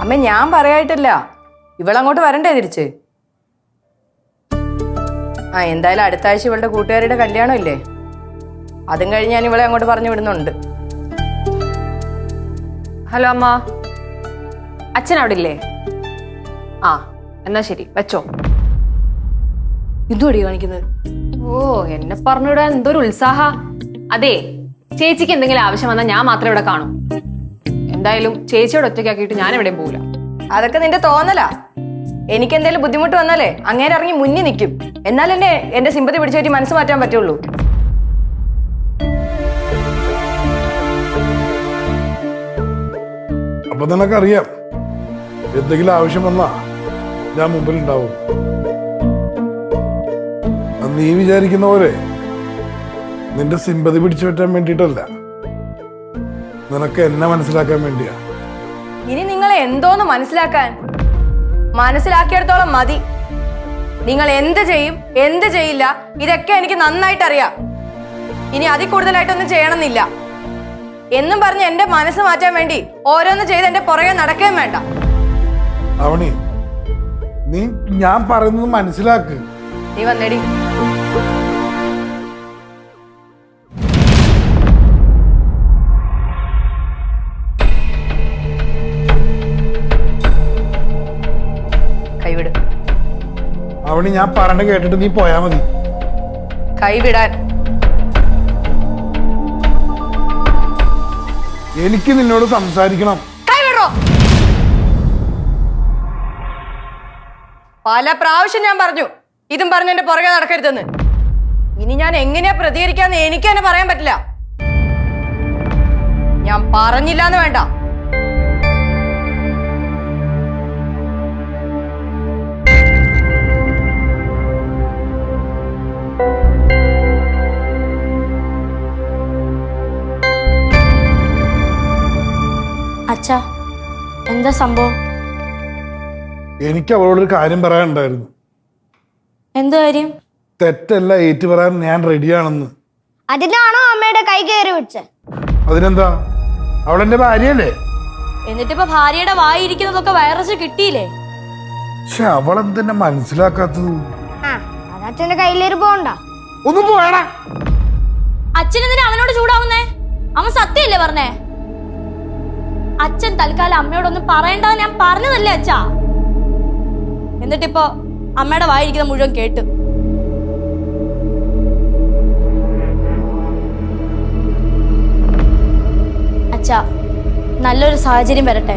അമ്മ ഞാൻ പറയായിട്ടില്ല, ഇവളങ്ങോട്ട് വരണ്ടേ തിരിച്ച്. എന്തായാലും അടുത്ത ആഴ്ച ഇവളുടെ കൂട്ടുകാരുടെ കല്യാണം ഇല്ലേ, അതും കഴിഞ്ഞ് ഞാൻ ഇവളെ അങ്ങോട്ട് പറഞ്ഞു വിടുന്നുണ്ട്. ഹലോ അമ്മ, അച്ഛൻ അവിടെ ഇല്ലേ? ആ എന്നാ ശരി, വെച്ചോ. ഇതുവടി കാണിക്കുന്നത്. ഓ, എന്നെ പറഞ്ഞിടാൻ എന്തൊരു ഉത്സാഹ. അതെ, ചേച്ചിക്ക് എന്തെങ്കിലും ആവശ്യം വന്നാൽ ഞാൻ മാത്രമേ ഇവിടെ കാണൂ. എന്തായാലും ചേച്ചിയോട് ഒറ്റയ്ക്കാക്കിയിട്ട് ഞാൻ എവിടെയും പോകില്ല. അതൊക്കെ നിന്റെ തോന്നലാ. എനിക്ക് എന്തെങ്കിലും ബുദ്ധിമുട്ട് വന്നാലേ അങ്ങേരെ ഇറങ്ങി മുന്നിൽ നിൽക്കും. എന്നാലല്ലേ എന്റെ സിമ്പതി പിടിച്ചു പറ്റി മനസ്സ് മാറ്റാൻ പറ്റുള്ളൂ. അപ്പൊ നിനക്കറിയാം, എന്തെങ്കിലും ആവശ്യം വന്നാ ഞാൻ മുമ്പിൽ ഉണ്ടാവും. നീ വിചാരിക്കുന്ന പോലെ നിന്റെ സിമ്പതി പിടിച്ചു പറ്റാൻ വേണ്ടിയിട്ടല്ല, നിനക്ക് എന്നെ മനസ്സിലാക്കാൻ വേണ്ടിയാ. ഇനി നിങ്ങളെ എന്തോന്ന് മനസ്സിലാക്കിയിടത്തോളം മതി. നിങ്ങൾ എന്ത് ചെയ്യും എന്ത് ചെയ്യില്ല ഇതൊക്കെ എനിക്ക് നന്നായിട്ട് അറിയാം. ഇനി അതിൽ കൂടുതലായിട്ടൊന്നും ചെയ്യണമെന്നില്ല എന്നും പറഞ്ഞ് എന്റെ മനസ്സ് മാറ്റാൻ വേണ്ടി ഓരോന്ന് ചെയ്ത് എന്റെ പുറകെ നടക്കുകയും വേണ്ട. അവണി, നീ ഞാൻ പറയുന്നത് മനസ്സിലാക്ക്. നീ വന്നേടി. കൈവിട്. അവണി, ഞാൻ പറഞ്ഞ കേട്ടിട്ട് നീ പോയാ മതി. കൈവിടാൻ. എനിക്ക് നിന്നോട് സംസാരിക്കണം. കൈവിടോ. പല പ്രാവശ്യം ഞാൻ പറഞ്ഞു ഇതും പറഞ്ഞ് എന്റെ പുറകെ നടക്കരുതെന്ന്. ഇനി ഞാൻ എങ്ങനെയാ പ്രതികരിക്കാന്ന് എനിക്ക് തന്നെ പറയാൻ പറ്റില്ല. ഞാൻ പറഞ്ഞില്ലാന്ന് വേണ്ട. അച്ഛാ, എന്താ സംഭവം? എനിക്ക് അവളോടൊരു കാര്യം പറയാനുണ്ടായിരുന്നു. എന്ത് കാര്യം? തെറ്റല്ല ഏറ്റു പറയാൻ ഞാൻ റെഡിയാണെന്ന്. അതിനാണോ അമ്മയുടെ കൈ കയറി വെച്ച്? അതിനെന്താ, അവളെന്റെ ഭാര്യയല്ലേ? എന്നിട്ടിപ്പോ ഭാര്യയുടെ വായിരിക്കുന്നതൊക്കെ വൈറസ് കിട്ടിയില്ലേ? പക്ഷെ അവളെന്തെന്നെ മനസ്സിലാക്കാത്തത്? അതച്ഛന്റെ കയ്യിലേറി പോണ്ട. ഒന്ന് പോയടാ. അച്ഛനെന്തിനാ അവനോട് ചൂടാവുന്നേ? അവൻ സത്യല്ലേ പറഞ്ഞേ? അച്ഛൻ തൽക്കാലം അമ്മയോടൊന്നും പറയണ്ടെന്ന് ഞാൻ പറഞ്ഞതല്ലേ അച്ഛാ? എന്നിട്ടിപ്പോ അമ്മയുടെ വായിരിക്കുന്ന മുഴുവൻ കേട്ടു. അച്ഛാ, നല്ലൊരു സാഹചര്യം വരട്ടെ,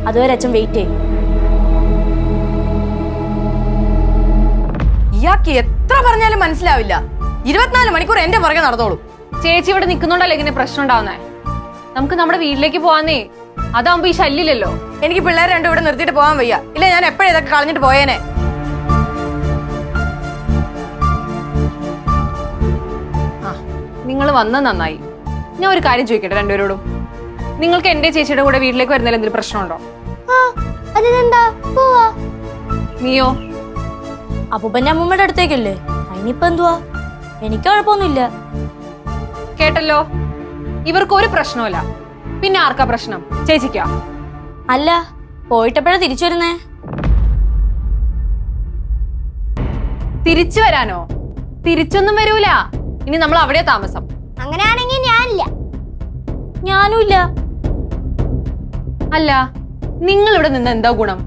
അതുവരെ അച്ഛൻ വെയിറ്റ് ചെയ്യും. ഇയാൾക്ക് എത്ര പറഞ്ഞാലും മനസ്സിലാവില്ല. 24 മണിക്കൂർ എന്റെ പുറകെ നടന്നോളൂ. ചേച്ചി ഇവിടെ നിൽക്കുന്നുണ്ടല്ലോ ഇങ്ങനെ പ്രശ്നം ഉണ്ടാവുന്നേ. നമുക്ക് നമ്മുടെ വീട്ടിലേക്ക് പോവാന്നേ, അതാവുമ്പോ ഈ ശല്യമില്ലല്ലോ. എനിക്ക് പിള്ളേരെ രണ്ടും ഇവിടെ നിർത്തിയിട്ട് പോകാൻ വയ്യ. ഇല്ല, ഞാൻ എപ്പോഴും ഇതൊക്കെ കളഞ്ഞിട്ട് പോയേനെ. നിങ്ങൾ വന്നത് നന്നായി. ഞാൻ ഒരു കാര്യം ചോദിക്കട്ടെ രണ്ടുപേരോടും. നിങ്ങൾക്ക് എന്റെ ചേച്ചിയുടെ കൂടെ വീട്ടിലേക്ക് വരുന്നതിൽ എന്തെങ്കിലും പ്രശ്നമുണ്ടോ? അതിനെന്താ, പോവാ. നീയോ? അപ്പൂപ്പന്റെ അമ്മൂമ്മയുടെ അടുത്തേക്കല്ലേ, അതിനിപ്പോ എന്തുവാ? എനിക്ക് കുഴപ്പമൊന്നുമില്ല. കേട്ടല്ലോ, ഇവർക്കൊരു പ്രശ്നമില്ല. പിന്നെ ആർക്കാ പ്രശ്നം? ചേച്ചിക്കാ? അല്ല, പോയിട്ടെപ്പോഴാ തിരിച്ചു വരുന്നേ? തിരിച്ചു വരാനോ? തിരിച്ചൊന്നും വരൂല. ഇനി നമ്മൾ അവിടെ താമസം. അങ്ങനെയാണെങ്കിൽ ഞാനില്ല. ഞാനും ഇല്ല. അല്ല, നിങ്ങൾ ഇവിടെ നിന്ന് എന്താ ഗുണം?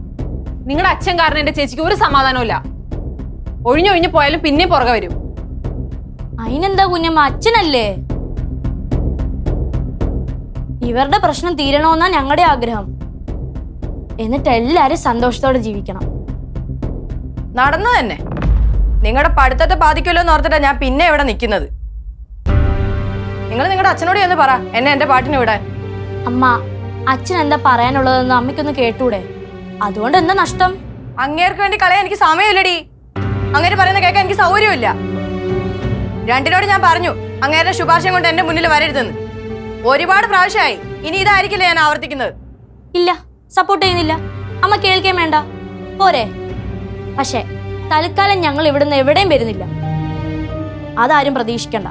നിങ്ങളുടെ അച്ഛൻ കാരണം എന്റെ ചേച്ചിക്ക് ഒരു സമാധാനവും ഇല്ല. ഒഴിഞ്ഞൊഴിഞ്ഞു പോയാലും പിന്നെ പുറകെ വരും. അതിനെന്താ കുഞ്ഞമ്മ, അച്ഛനല്ലേ? ഇവരുടെ പ്രശ്നം തീരണമെന്നാ ഞങ്ങളുടെ ആഗ്രഹം. എന്നിട്ട് എല്ലാരും സന്തോഷത്തോടെ ജീവിക്കണം. നടന്നു തന്നെ. നിങ്ങളുടെ പഠിത്തത്തെ ബാധിക്കുമല്ലോ എന്ന് ഓർത്തിട്ടാ ഞാൻ പിന്നെ ഇവിടെ നിൽക്കുന്നത്. നിങ്ങൾ നിങ്ങളുടെ അച്ഛനോട് എന്ന് പറ എന്നെ എന്റെ പാട്ടിന് വിടാൻ. അമ്മ, അച്ഛൻ എന്താ പറയാനുള്ളതെന്ന് അമ്മയ്ക്കൊന്ന് കേട്ടൂടെ? അതുകൊണ്ട് എന്താ നഷ്ടം? അങ്ങേർക്ക് വേണ്ടി കളയാൻ എനിക്ക് സമയമില്ലടി. അങ്ങേര് പറയുന്ന കേൾക്കാൻ എനിക്ക് സൗകര്യമില്ല. രണ്ടിനോട് ഞാൻ പറഞ്ഞു അങ്ങേരുടെ ശുപാർശം കൊണ്ട് എന്റെ മുന്നിൽ വരരുതെന്ന്. ഒരുപാട് പ്രാവശ്യമായി. ഇനി ഇതായിരിക്കില്ല ഞാൻ ആവർത്തിക്കുന്നത്. ഇല്ല, സപ്പോർട്ട് ചെയ്യുന്നില്ല. അമ്മ കേൾക്കാൻ വേണ്ട, പോരെ? പക്ഷെ തൽക്കാലം ഞങ്ങൾ ഇവിടുന്ന് എവിടെയും വരുന്നില്ല. അതാരും പ്രതീക്ഷിക്കണ്ട.